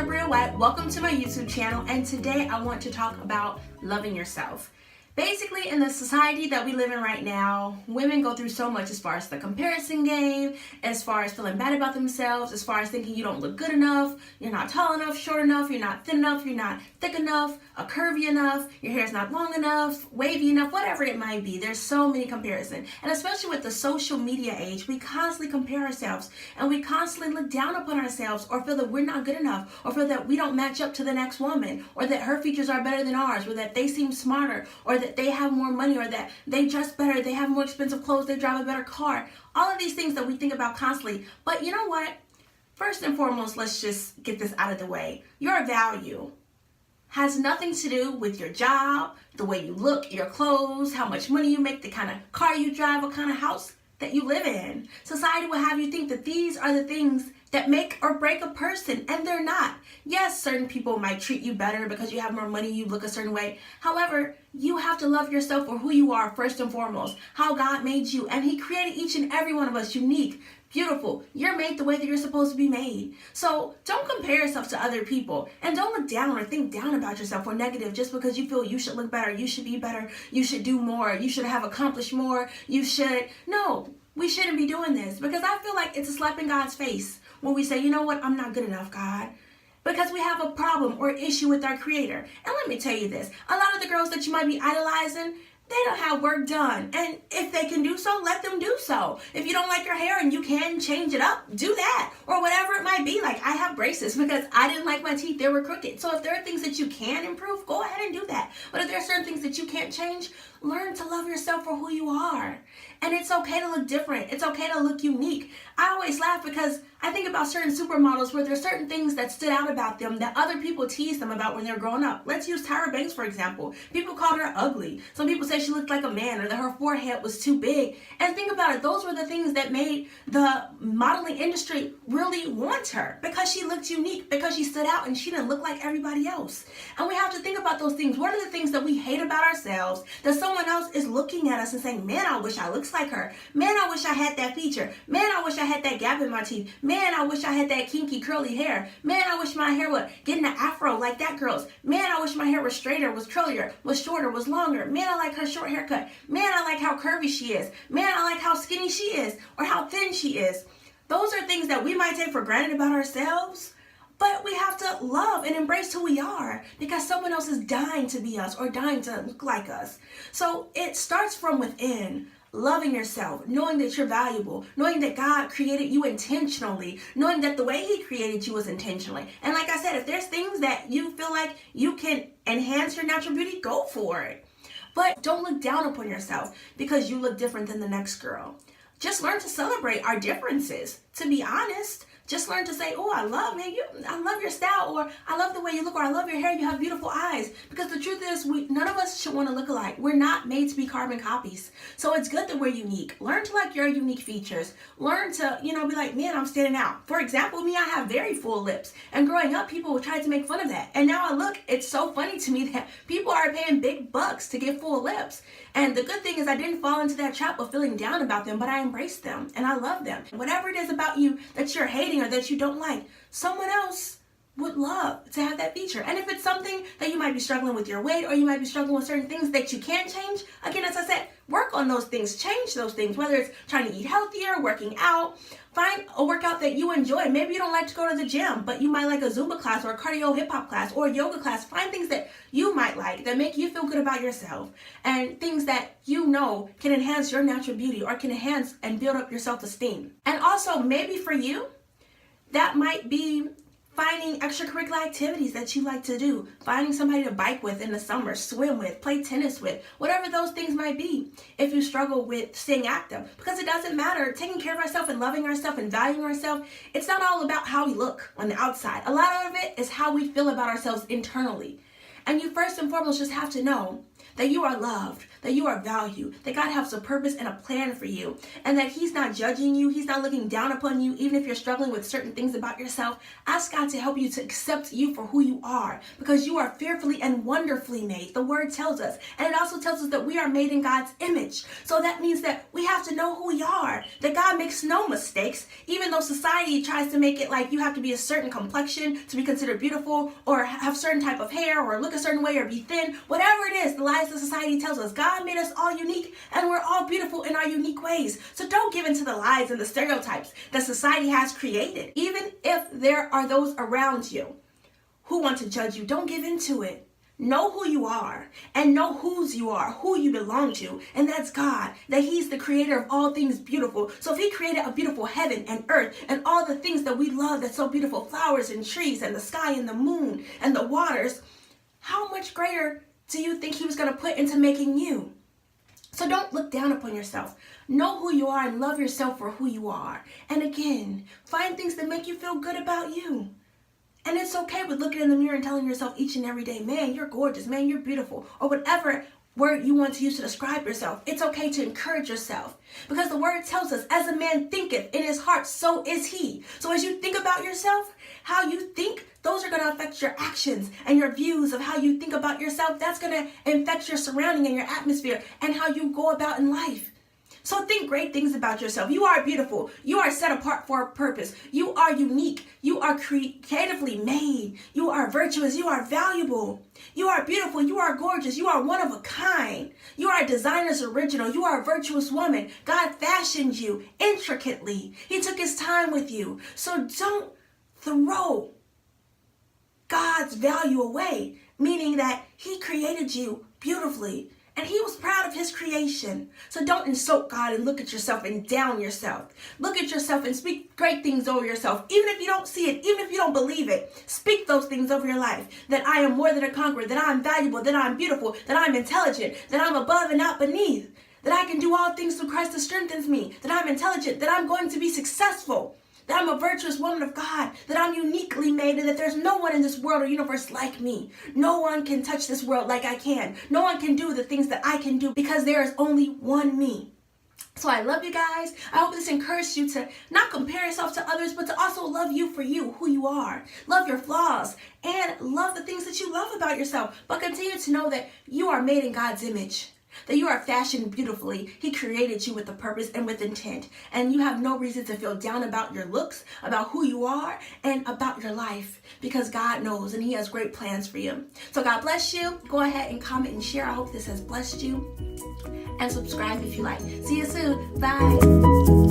Bria White. Welcome to my YouTube channel, and today I want to talk about loving yourself. Basically, in the society that we live in right now, women go through so much as far as the comparison game, as far as feeling bad about themselves, as far as thinking you don't look good enough, you're not tall enough, short enough, you're not thin enough, you're not thick enough, curvy enough, your hair's not long enough, wavy enough, whatever it might be. There's so many comparisons. And especially with the social media age, we constantly compare ourselves and we constantly look down upon ourselves or feel that we're not good enough or feel that we don't match up to the next woman or that her features are better than ours or that they seem smarter or that they have more money or that they dress better, they have more expensive clothes, they drive a better car. All of these things that we think about constantly. But you know what? First and foremost, let's just get this out of the way. Your value has nothing to do with your job, the way you look, your clothes, how much money you make, the kind of car you drive, what kind of house that you live in. Society will have you think that these are the things that make or break a person, and they're not. Yes, certain people might treat you better because you have more money, you look a certain way. However, you have to love yourself for who you are first and foremost, how God made you, and He created each and every one of us unique, beautiful. You're made the way that you're supposed to be made. So don't compare yourself to other people, and don't look down or think down about yourself or negative just because you feel you should look better, you should be better, you should do more, you should have accomplished more, No, we shouldn't be doing this, because I feel like it's a slap in God's face when we say, you know what, I'm not good enough, God. Because we have a problem or issue with our Creator. And let me tell you this, a lot of the girls that you might be idolizing, they don't have work done. And if they can do so, let them do so. If you don't like your hair and you can change it up, do that. Or whatever it might be. Like, I have braces because I didn't like my teeth, they were crooked. So if there are things that you can improve, go ahead and do that. But if there are certain things that you can't change, learn to love yourself for who you are. And it's okay to look different. It's okay to look unique. I always laugh because I think about certain supermodels where there's certain things that stood out about them that other people teased them about when they're growing up. Let's use Tyra Banks, for example. People called her ugly. Some people say she looked like a man or that her forehead was too big. And think about it. Those were the things that made the modeling industry really want her, because she looked unique, because she stood out and she didn't look like everybody else. And we have to think about those things. What are the things that we hate about ourselves that someone else is looking at us and saying, man, I wish I looked like her. Man, I wish I had that feature. Man, I wish I had that gap in my teeth. Man, I wish I had that kinky curly hair. Man, I wish my hair would get an afro like that girl's. Man, I wish my hair was straighter, was curlier, was shorter, was longer. Man, I like her short haircut. Man, I like how curvy she is. Man, I like how skinny she is or how thin she is. Those are things that we might take for granted about ourselves, but we have to love and embrace who we are, because someone else is dying to be us or dying to look like us. So it starts from within. Loving yourself, knowing that you're valuable, knowing that God created you intentionally, knowing that the way He created you was intentionally. And like I said, if there's things that you feel like you can enhance your natural beauty, go for it. But don't look down upon yourself because you look different than the next girl. Just learn to celebrate our differences. To be honest, just learn to say, oh, I love your style, or I love the way you look, or I love your hair, you have beautiful eyes. Because the truth is, none of us should want to look alike. We're not made to be carbon copies. So it's good that we're unique. Learn to like your unique features. Learn to, be like, man, I'm standing out. For example, me, I have very full lips. And growing up, people would try to make fun of that. And now I look, it's so funny to me that people are paying big bucks to get full lips. And the good thing is I didn't fall into that trap of feeling down about them, but I embraced them and I love them. Whatever it is about you that you're hating or that you don't like, someone else would love to have that feature. And if it's something that you might be struggling with your weight, or you might be struggling with certain things that you can't change, again, as I said, work on those things, change those things, whether it's trying to eat healthier, working out. Find a workout that you enjoy. Maybe you don't like to go to the gym, but you might like a Zumba class or a cardio hip hop class or a yoga class. Find things that you might like that make you feel good about yourself, and things that you know can enhance your natural beauty or can enhance and build up your self-esteem. And also, maybe for you, that might be finding extracurricular activities that you like to do, finding somebody to bike with in the summer, swim with, play tennis with, whatever those things might be. If you struggle with staying active, because it doesn't matter, taking care of ourselves and loving ourselves and valuing ourselves, it's not all about how we look on the outside. A lot of it is how we feel about ourselves internally. And you first and foremost just have to know that you are loved, that you are valued, that God has a purpose and a plan for you, and that He's not judging you. He's not looking down upon you, even if you're struggling with certain things about yourself. Ask God to help you to accept you for who you are, because you are fearfully and wonderfully made. The word tells us, and it also tells us that we are made in God's image. So that means that we have to know who we are, that God makes no mistakes, even though society tries to make it like you have to be a certain complexion to be considered beautiful, or have certain type of hair, or look a certain way, or be thin. Whatever it is, the lies that society tells us, God made us all unique, and we're all beautiful in our unique ways. So don't give in to the lies and the stereotypes that society has created. Even if there are those around you who want to judge you, don't give in to it. Know who you are, and know whose you are, who you belong to, and that's God, that He's the creator of all things beautiful. So if He created a beautiful heaven and earth and all the things that we love that's so beautiful, flowers and trees and the sky and the moon and the waters, how much greater do you think He was going to put into making you? So don't look down upon yourself. Know who you are and love yourself for who you are. And again, find things that make you feel good about you. And it's okay with looking in the mirror and telling yourself each and every day, man, you're gorgeous, man, you're beautiful, or whatever word you want to use to describe yourself. It's okay to encourage yourself, because the word tells us, as a man thinketh in his heart, so is he. So as you think about yourself, how you think, those are going to affect your actions and your views of how you think about yourself. That's going to affect your surrounding and your atmosphere and how you go about in life. So think great things about yourself. You are beautiful. You are set apart for a purpose. You are unique. You are creatively made. You are virtuous. You are valuable. You are beautiful. You are gorgeous. You are one of a kind. You are a designer's original. You are a virtuous woman. God fashioned you intricately. He took His time with you. So don't throw God's value away, meaning that He created you beautifully. And He was proud of His creation. So don't insult God and look at yourself and down yourself. Look at yourself and speak great things over yourself. Even if you don't see it, even if you don't believe it, speak those things over your life. That I am more than a conqueror, that I'm valuable, that I'm beautiful, that I'm intelligent, that I'm above and not beneath, that I can do all things through Christ that strengthens me, that I'm intelligent, that I'm going to be successful, that I'm a virtuous woman of God, that I'm uniquely made, and that there's no one in this world or universe like me. No one can touch this world like I can. No one can do the things that I can do, because there is only one me. So I love you guys. I hope this encouraged you to not compare yourself to others, but to also love you for you, who you are. Love your flaws and love the things that you love about yourself. But continue to know that you are made in God's image, that you are fashioned beautifully. He created you with a purpose and with intent. And you have no reason to feel down about your looks, about who you are, and about your life, because God knows and He has great plans for you. So God bless you. Go ahead and comment and share. I hope this has blessed you. And subscribe if you like. See you soon. Bye.